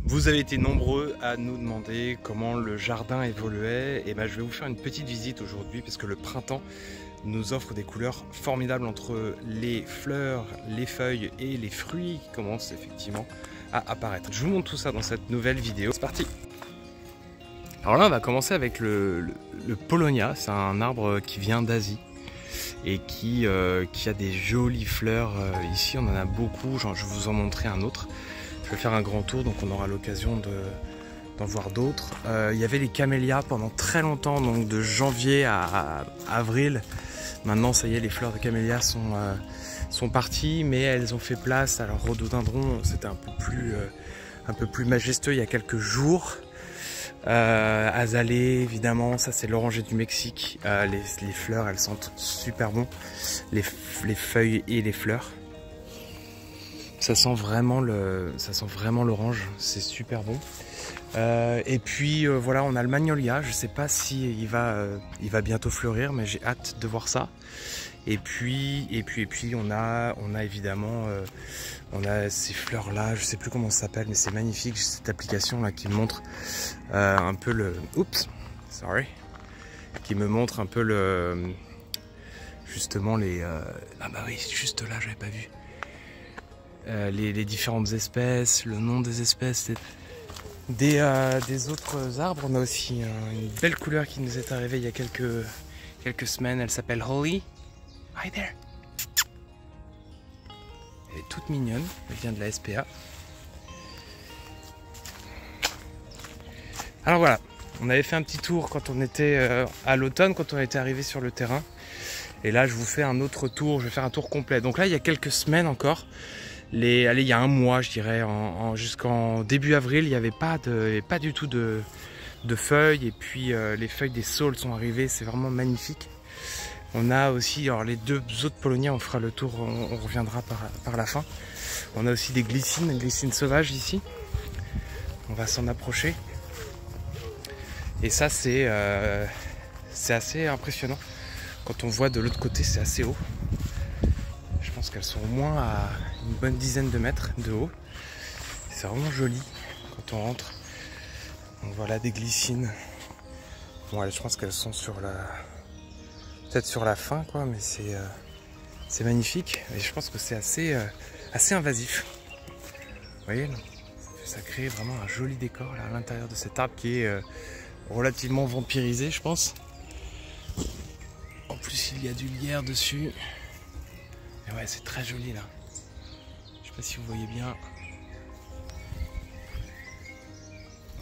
Vous avez été nombreux à nous demander comment le jardin évoluait, et ben je vais vous faire une petite visite aujourd'hui parce que le printemps nous offre des couleurs formidables entre les fleurs, les feuilles et les fruits qui commencent effectivement à apparaître. Je vous montre tout ça dans cette nouvelle vidéo. C'est parti! Alors là on va commencer avec le Paulownia, c'est un arbre qui vient d'Asie et qui a des jolies fleurs. Ici on en a beaucoup, je vais vous en montrer un autre. Je vais faire un grand tour, donc on aura l'occasion d'en voir d'autres. Il y avait les camélias pendant très longtemps, donc de janvier à avril. Maintenant, ça y est, les fleurs de camélias sont parties, mais elles ont fait place. Alors, rhododendron, c'était un peu plus majestueux il y a quelques jours. Azalée, évidemment, ça c'est l'oranger du Mexique. Les fleurs, elles sentent super bon. Les feuilles et les fleurs. Ça sent vraiment l'orange, c'est super bon. Et puis voilà, on a le magnolia. Je sais pas si il va bientôt fleurir, mais j'ai hâte de voir ça. Et puis on a évidemment on a ces fleurs là. Je sais plus comment ça s'appelle, mais c'est magnifique. J'ai cette application là qui me montre un peu qui me montre un peu justement les ah bah oui, juste là, j'avais pas vu. Les différentes espèces, le nom des espèces, des autres arbres. On a aussi une belle couleur qui nous est arrivée il y a quelques semaines. Elle s'appelle Holly. Hi there. Elle est toute mignonne. Elle vient de la SPA. Alors voilà, on avait fait un petit tour quand on était à l'automne, quand on était arrivé sur le terrain. Et là, je vous fais un autre tour. Je vais faire un tour complet. Donc là, il y a quelques semaines encore. Allez, il y a un mois, je dirais, jusqu'en début avril, il n'y avait pas du tout de feuilles. Et puis les feuilles des saules sont arrivées, c'est vraiment magnifique. On a aussi, alors les deux autres Paulownia, on fera le tour, on reviendra par la fin. On a aussi des glycines sauvages ici. On va s'en approcher. Et ça, c'est assez impressionnant. Quand on voit de l'autre côté, c'est assez haut. Je pense qu'elles sont au moins à une bonne dizaine de mètres de haut. C'est vraiment joli quand on rentre. Donc voilà des glycines. Bon, je pense qu'elles sont peut-être sur la fin, quoi, mais c'est magnifique. Et je pense que c'est assez invasif. Vous voyez, ça crée vraiment un joli décor là, à l'intérieur de cet arbre qui est relativement vampirisé, je pense. En plus, il y a du lierre dessus. Et ouais, c'est très joli là. Je sais pas si vous voyez bien.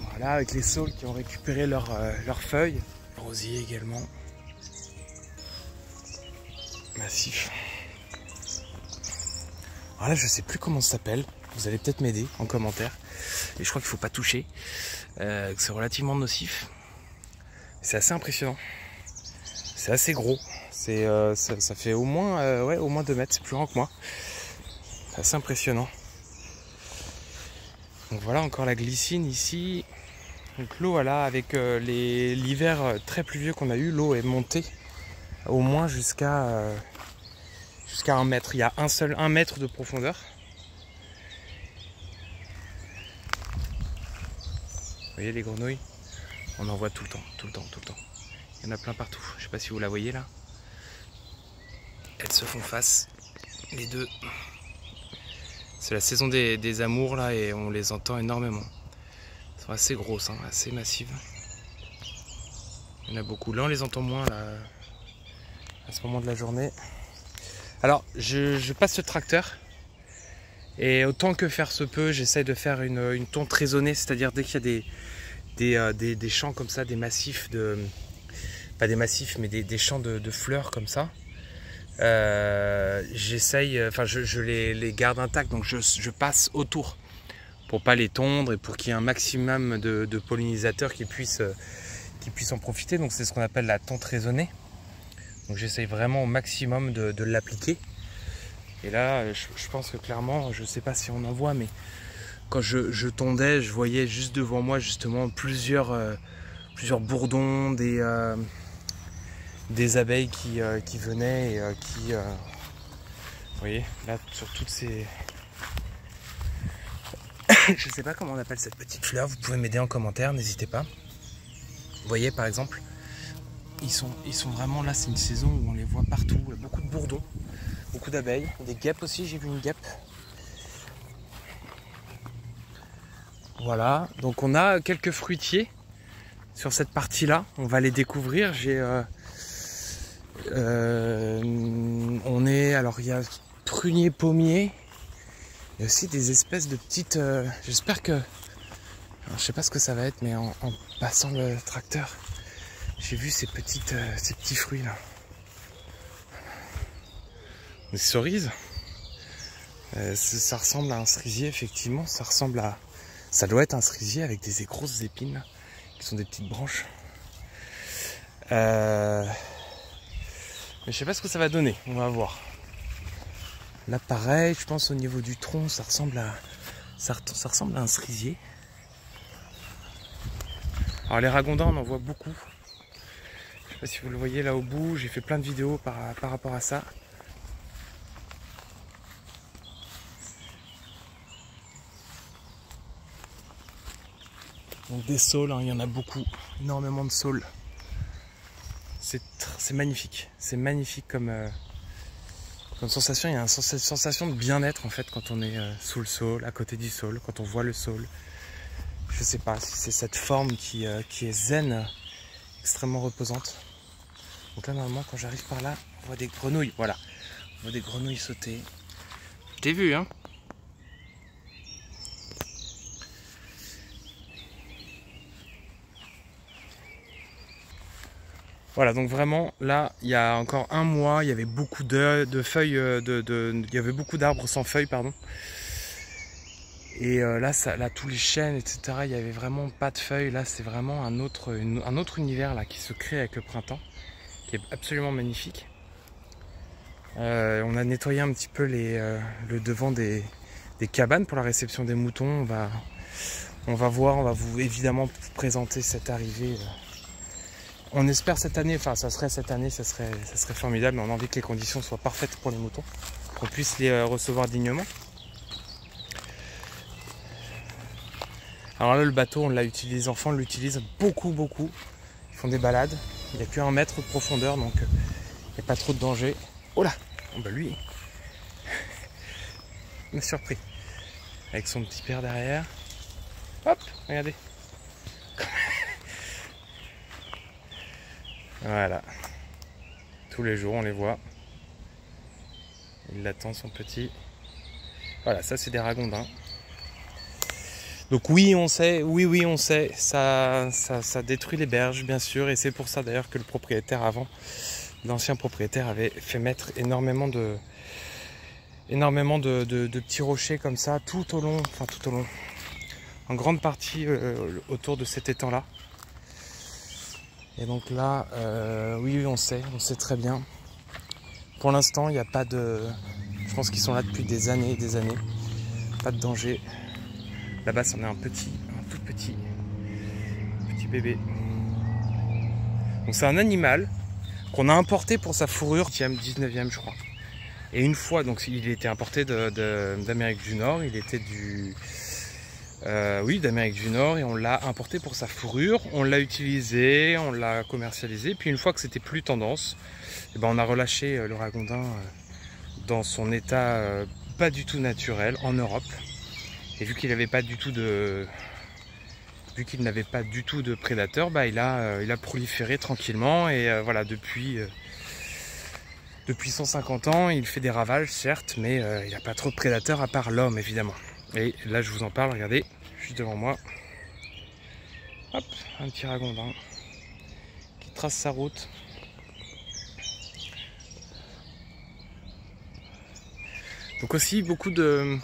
Voilà, avec les saules qui ont récupéré leurs feuilles. Rosier également. Massif. Alors là, je sais plus comment ça s'appelle. Vous allez peut-être m'aider en commentaire. Et je crois qu'il faut pas toucher. Que c'est relativement nocif. C'est assez impressionnant. C'est assez gros. Ça fait au moins 2 mètres. C'est plus grand que moi. C'est assez impressionnant. Donc voilà encore la glycine ici. Donc l'eau, voilà, avec l'hiver très pluvieux qu'on a eu, l'eau est montée au moins jusqu'à 1 mètre. Il y a un mètre de profondeur. Vous voyez les grenouilles? On en voit tout le temps. Il y en a plein partout. Je sais pas si vous la voyez là. Elles se font face, les deux. C'est la saison des amours là et on les entend énormément. Elles sont assez grosses, hein, assez massives. Il y en a beaucoup. Là on les entend moins là, à ce moment de la journée. Alors je passe le tracteur et autant que faire se peut, j'essaye de faire une tonte raisonnée, c'est-à-dire dès qu'il y a des champs comme ça, des massifs pas des massifs mais des champs de fleurs comme ça. J'essaye, enfin je les garde intacts, donc je passe autour pour pas les tondre et pour qu'il y ait un maximum de pollinisateurs qui puissent en profiter. Donc c'est ce qu'on appelle la tonte raisonnée. Donc j'essaye vraiment au maximum de l'appliquer. Et là je pense que clairement, je sais pas si on en voit, mais quand je tondais, je voyais juste devant moi justement plusieurs bourdons, des abeilles qui venaient et vous voyez là sur toutes ces Je sais pas comment on appelle cette petite fleur, vous pouvez m'aider en commentaire, n'hésitez pas. Vous voyez par exemple, ils sont vraiment là, c'est une saison où on les voit partout, il y a beaucoup de bourdons, beaucoup d'abeilles, des guêpes aussi, j'ai vu une guêpe. Voilà, donc on a quelques fruitiers sur cette partie-là, on va les découvrir. Alors il y a prunier, pommier, il y a aussi des espèces de petites, j'espère que, alors, je sais pas ce que ça va être, mais en passant le tracteur, j'ai vu ces petits fruits là, des cerises. Ça ressemble à un cerisier, effectivement, ça doit être un cerisier avec des grosses épines là, qui sont des petites branches. Mais je sais pas ce que ça va donner, on va voir. Là pareil, je pense au niveau du tronc, ça ressemble à un cerisier. Alors les ragondins, on en voit beaucoup. Je sais pas si vous le voyez là au bout, j'ai fait plein de vidéos par rapport à ça. Donc des saules, hein, il y en a beaucoup, énormément de saules. C'est magnifique, comme sensation. Il y a une sensation de bien-être en fait quand on est sous le saule, à côté du saule, quand on voit le saule. Je sais pas si c'est cette forme qui est zen, extrêmement reposante. Donc là normalement quand j'arrive par là, on voit des grenouilles, voilà. On voit des grenouilles sauter. Je t'ai vu hein. Voilà, donc vraiment, là, il y a encore un mois, il y avait beaucoup de feuilles, il y avait beaucoup d'arbres sans feuilles, pardon. Et là, tous les chênes, etc., il n'y avait vraiment pas de feuilles. Là, c'est vraiment un autre univers là, qui se crée avec le printemps, qui est absolument magnifique. On a nettoyé un petit peu le devant des cabanes pour la réception des moutons. On va vous évidemment présenter cette arrivée. On espère cette année, enfin ça serait formidable, mais on a envie que les conditions soient parfaites pour les moutons, qu'on puisse les recevoir dignement. Alors là le bateau, les enfants l'utilisent beaucoup. Ils font des balades, il n'y a qu'un mètre de profondeur, donc il n'y a pas trop de danger. Oh là, oh bah lui, il m'a surpris, avec son petit père derrière. Hop, regardez. Voilà, tous les jours on les voit. Il attend son petit. Voilà, ça c'est des ragondins. Donc oui, on sait, ça détruit les berges, bien sûr, et c'est pour ça d'ailleurs que le propriétaire avant, l'ancien propriétaire, avait fait mettre énormément de petits rochers comme ça tout au long, en grande partie autour de cet étang-là. Et donc là, oui, on sait très bien. Pour l'instant, il n'y a pas de... Je pense qu'ils sont là depuis des années et des années. Pas de danger. Là-bas, c'en est un tout petit bébé. Donc c'est un animal qu'on a importé pour sa fourrure, 19e je crois. Et une fois, donc il était importé d'Amérique du Nord, il était d'Amérique du Nord, et on l'a importé pour sa fourrure, on l'a utilisé, on l'a commercialisé, puis une fois que c'était plus tendance, et ben on a relâché le ragondin dans son état pas du tout naturel en Europe. Et vu qu'il n'avait pas du tout de prédateurs, bah il a proliféré tranquillement, et voilà, depuis 150 ans, il fait des ravages certes, mais il n'y a pas trop de prédateurs à part l'homme évidemment. Et là je vous en parle, regardez, juste devant moi. Hop, un petit ragondin qui trace sa route. Donc aussi beaucoup de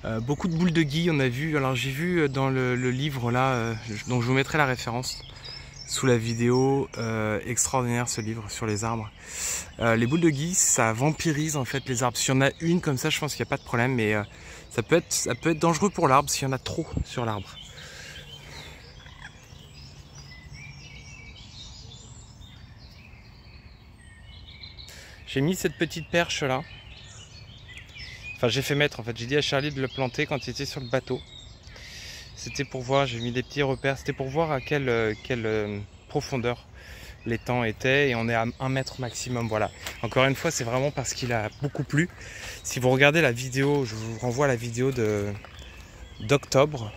boules de gui, on a vu. Alors j'ai vu dans le livre là, dont je vous mettrai la référence sous la vidéo, extraordinaire ce livre sur les arbres. Les boules de gui, ça vampirise en fait les arbres. S'il y en a une comme ça, je pense qu'il n'y a pas de problème, mais ça peut être dangereux pour l'arbre s'il y en a trop sur l'arbre. J'ai mis cette petite perche là. Enfin, j'ai fait mettre en fait. J'ai dit à Charlie de le planter quand il était sur le bateau. C'était pour voir, j'ai mis des petits repères. C'était pour voir à quelle profondeur l'étang était. Et on est à 1 mètre maximum. Voilà. Encore une fois, c'est vraiment parce qu'il a beaucoup plu. Si vous regardez la vidéo, je vous renvoie à la vidéo d'octobre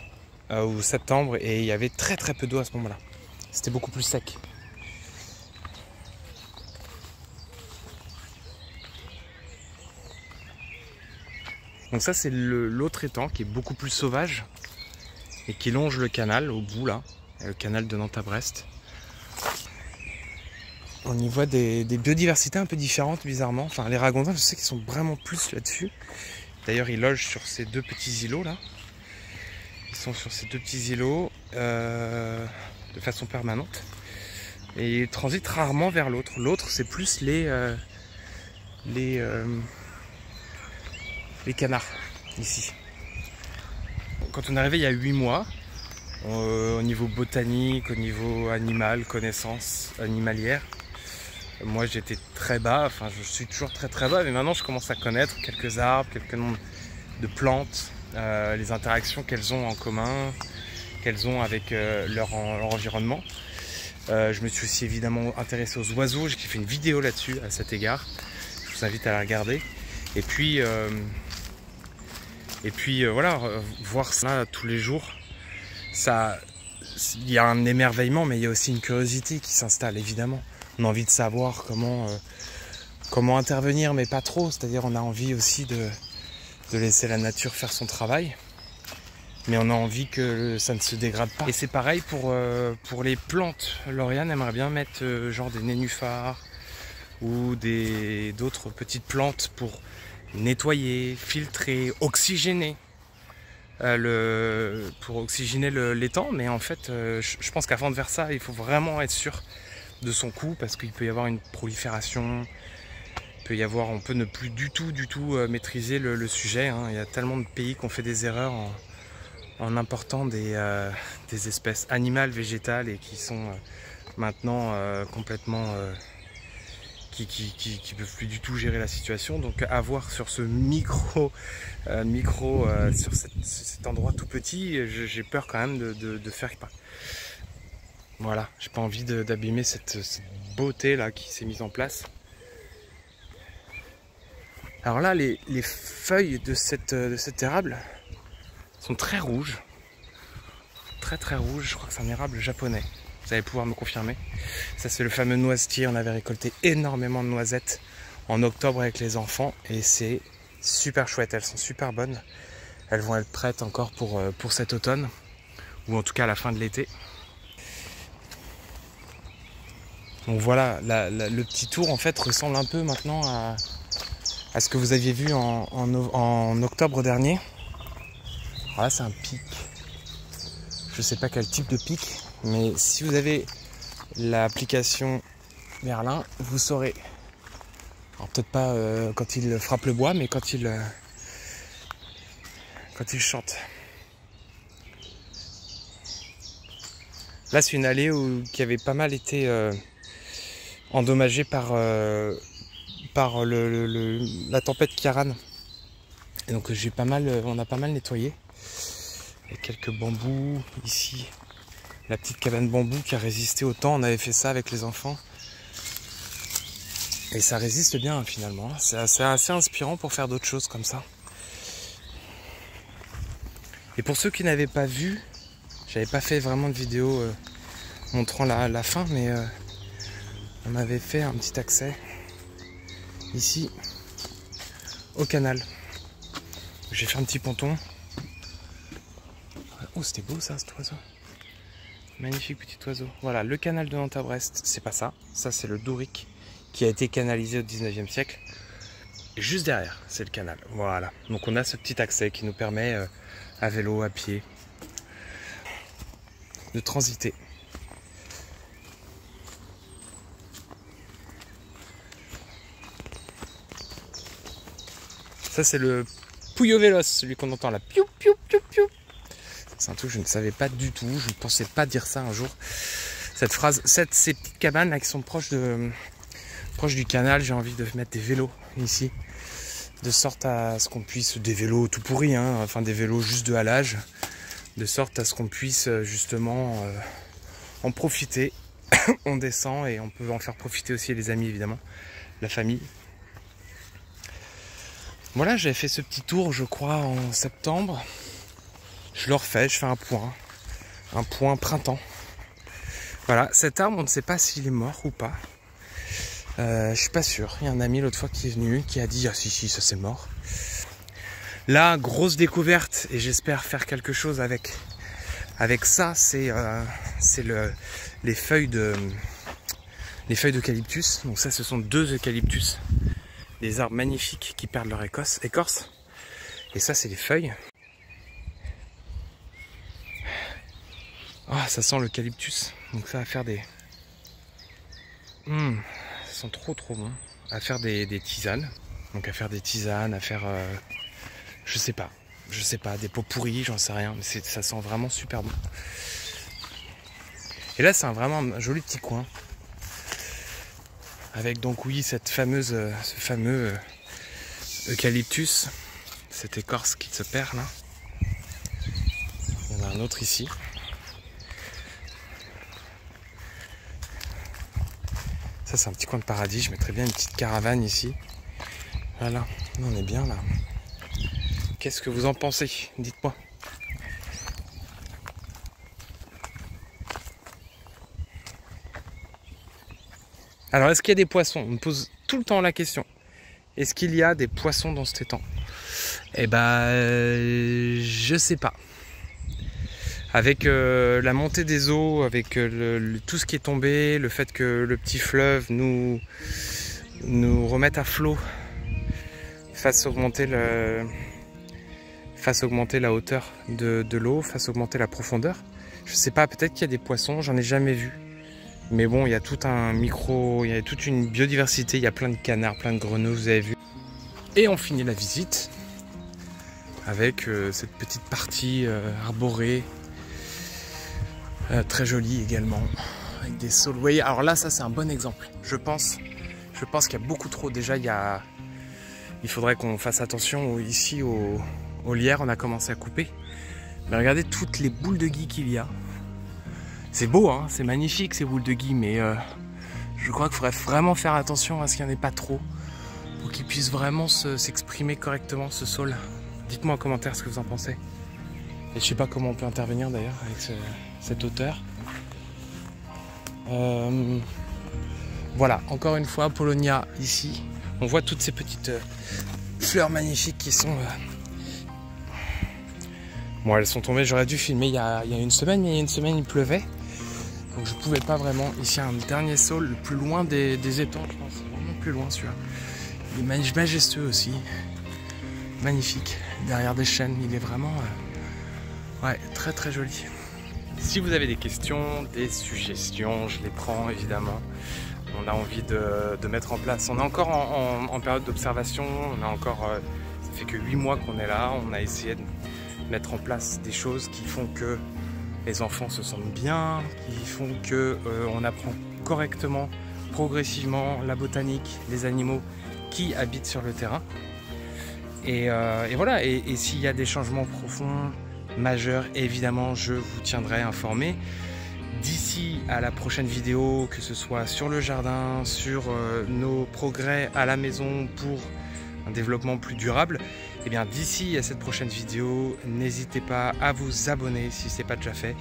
ou septembre. Et il y avait très peu d'eau à ce moment-là. C'était beaucoup plus sec. Donc ça c'est l'autre étang qui est beaucoup plus sauvage et qui longe le canal au bout là, le canal de Nantes à Brest. On y voit des biodiversités un peu différentes bizarrement. Enfin les ragondins je sais qu'ils sont vraiment plus là-dessus. D'ailleurs ils logent sur ces 2 petits îlots là. Ils sont sur ces 2 petits îlots de façon permanente. Et ils transitent rarement vers l'autre. L'autre c'est plus les canards, ici. Quand on est arrivé il y a 8 mois, au niveau botanique, au niveau animal, connaissance animalière, moi j'étais très bas, enfin je suis toujours très bas, mais maintenant je commence à connaître quelques arbres, quelques noms de plantes, les interactions qu'elles ont en commun, qu'elles ont avec leur environnement. Je me suis aussi évidemment intéressé aux oiseaux, j'ai fait une vidéo là-dessus à cet égard, je vous invite à la regarder. Et puis voilà, voir ça tous les jours, il y a un émerveillement, mais il y a aussi une curiosité qui s'installe évidemment. On a envie de savoir comment intervenir, mais pas trop. C'est-à-dire on a envie aussi de laisser la nature faire son travail, mais on a envie que ça ne se dégrade pas. Et c'est pareil pour les plantes. Lauriane aimerait bien mettre genre des nénuphars ou d'autres petites plantes pour nettoyer, filtrer, oxygéner pour oxygéner l'étang, mais en fait je pense qu'avant de faire ça il faut vraiment être sûr de son coup parce qu'il peut y avoir une prolifération, on peut ne plus du tout maîtriser le sujet, hein. Il y a tellement de pays qui ont fait des erreurs en important des espèces animales, végétales et qui sont maintenant complètement qui peuvent plus du tout gérer la situation. Donc à voir sur ce sur cet endroit tout petit, j'ai peur quand même de faire pas. Voilà, j'ai pas envie d'abîmer cette beauté là qui s'est mise en place. Alors là, les feuilles de cet érable sont très rouges, très rouges. Je crois que c'est un érable japonais. Vous allez pouvoir me confirmer. Ça c'est le fameux noisetier. On avait récolté énormément de noisettes en octobre avec les enfants et c'est super chouette. Elles sont super bonnes. Elles vont être prêtes encore pour cet automne ou en tout cas à la fin de l'été. Donc voilà, le petit tour en fait ressemble un peu maintenant à ce que vous aviez vu en octobre dernier. Alors là c'est un pic. Je sais pas quel type de pic. Mais si vous avez l'application Merlin, vous saurez. Alors peut-être pas quand il frappe le bois, mais quand il chante. Là c'est une allée qui avait pas mal été endommagée par la tempête Kiaran. Et donc on a pas mal nettoyé. Il y a quelques bambous ici. La petite cabane bambou qui a résisté au temps, on avait fait ça avec les enfants. Et ça résiste bien finalement. C'est assez inspirant pour faire d'autres choses comme ça. Et pour ceux qui n'avaient pas vu, j'avais pas fait vraiment de vidéo montrant la fin, mais on avait fait un petit accès ici au canal. J'ai fait un petit ponton. Oh c'était beau ça, cet oiseau. Magnifique petit oiseau. Voilà, le canal de Nantes à Brest, c'est pas ça. Ça, c'est le Douric qui a été canalisé au 19e siècle. Et juste derrière, c'est le canal. Voilà. Donc, on a ce petit accès qui nous permet, à vélo, à pied, de transiter. Ça, c'est le Puyo Vélos, celui qu'on entend là. Piou, piou, piou, piou. C'est un truc que je ne savais pas du tout, je ne pensais pas dire ça un jour. Cette phrase, ces petites cabanes là qui sont proches du canal, j'ai envie de mettre des vélos ici. de sorte à ce qu'on puisse, des vélos tout pourris, hein, enfin des vélos juste de halage, de sorte à ce qu'on puisse justement en profiter. On descend et on peut en faire profiter aussi les amis évidemment, la famille. Voilà, j'avais fait ce petit tour je crois en septembre. Je le refais, je fais un point printemps. Voilà, cet arbre on ne sait pas s'il est mort ou pas. Je suis pas sûr. Il y a un ami l'autre fois qui est venu qui a dit ah si ça c'est mort. Là, grosse découverte et j'espère faire quelque chose avec ça. C'est les feuilles d'eucalyptus. Donc ça, ce sont 2 eucalyptus, des arbres magnifiques qui perdent leur écorce. Et ça, c'est les feuilles. Ah, ça sent l'eucalyptus. Donc ça va faire des ils sont trop bons. À faire des tisanes. Donc à faire des tisanes, à faire je sais pas, des pots pourris, j'en sais rien, mais ça sent vraiment super bon. Et là c'est vraiment un joli petit coin. Avec donc oui ce fameux eucalyptus, cette écorce qui se perd là. Il y en a un autre ici. Ça c'est un petit coin de paradis, je mettrais bien une petite caravane ici. Voilà, on est bien là. Qu'est-ce que vous en pensez? Dites-moi. Alors est-ce qu'il y a des poissons? On me pose tout le temps la question. Est-ce qu'il y a des poissons dans cet étang? Eh ben, je sais pas. Avec la montée des eaux, avec tout ce qui est tombé, le fait que le petit fleuve nous remette à flot, fasse augmenter la hauteur de l'eau, fasse augmenter la profondeur. Je sais pas, peut-être qu'il y a des poissons, j'en ai jamais vu. Mais bon, il y a tout il y a toute une biodiversité, il y a plein de canards, plein de grenouilles, vous avez vu. Et on finit la visite avec cette petite partie arborée. Très joli également, avec des saules. Vous voyez, alors là, ça c'est un bon exemple. Je pense qu'il y a beaucoup trop. Déjà, il faudrait qu'on fasse attention ici au lierre. On a commencé à couper. Mais regardez toutes les boules de gui qu'il y a. C'est beau, hein, c'est magnifique ces boules de gui, mais je crois qu'il faudrait vraiment faire attention à ce qu'il n'y en ait pas trop, pour qu'il puisse vraiment s'exprimer correctement ce saule. Dites-moi en commentaire ce que vous en pensez. Et je sais pas comment on peut intervenir d'ailleurs avec cette hauteur. Voilà, encore une fois, Polonia ici. On voit toutes ces petites fleurs magnifiques qui sont... Bon, elles sont tombées, j'aurais dû filmer il y a une semaine, mais il y a une semaine il pleuvait. Donc je pouvais pas vraiment. Ici un dernier saule, le plus loin des étangs, je pense. Vraiment plus loin celui-là. Il est majestueux aussi. Magnifique. Derrière des chênes, il est vraiment... ouais, très joli. Si vous avez des questions, des suggestions, je les prends évidemment. On a envie de mettre en place. On est encore en période d'observation. On a encore, ça fait que 8 mois qu'on est là. On a essayé de mettre en place des choses qui font que les enfants se sentent bien, qui font que on apprend correctement, progressivement la botanique, les animaux qui habitent sur le terrain. Et voilà. Et s'il y a des changements profonds, majeur, évidemment je vous tiendrai informé. D'ici à la prochaine vidéo, que ce soit sur le jardin, sur nos progrès à la maison pour un développement plus durable, et bien d'ici à cette prochaine vidéo, n'hésitez pas à vous abonner si ce n'est pas déjà fait.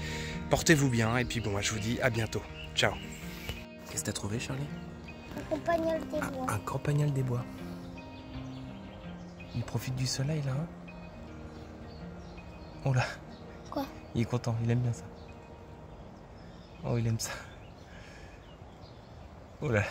Portez-vous bien et puis bon, moi je vous dis à bientôt. Ciao. Qu'est-ce que t'as trouvé, Charlie? Un campagnol des bois. Un campagnol des bois. Il profite du soleil là, hein? Oh là. Quoi? Il est content, il aime bien ça. Oh, il aime ça. Oh là.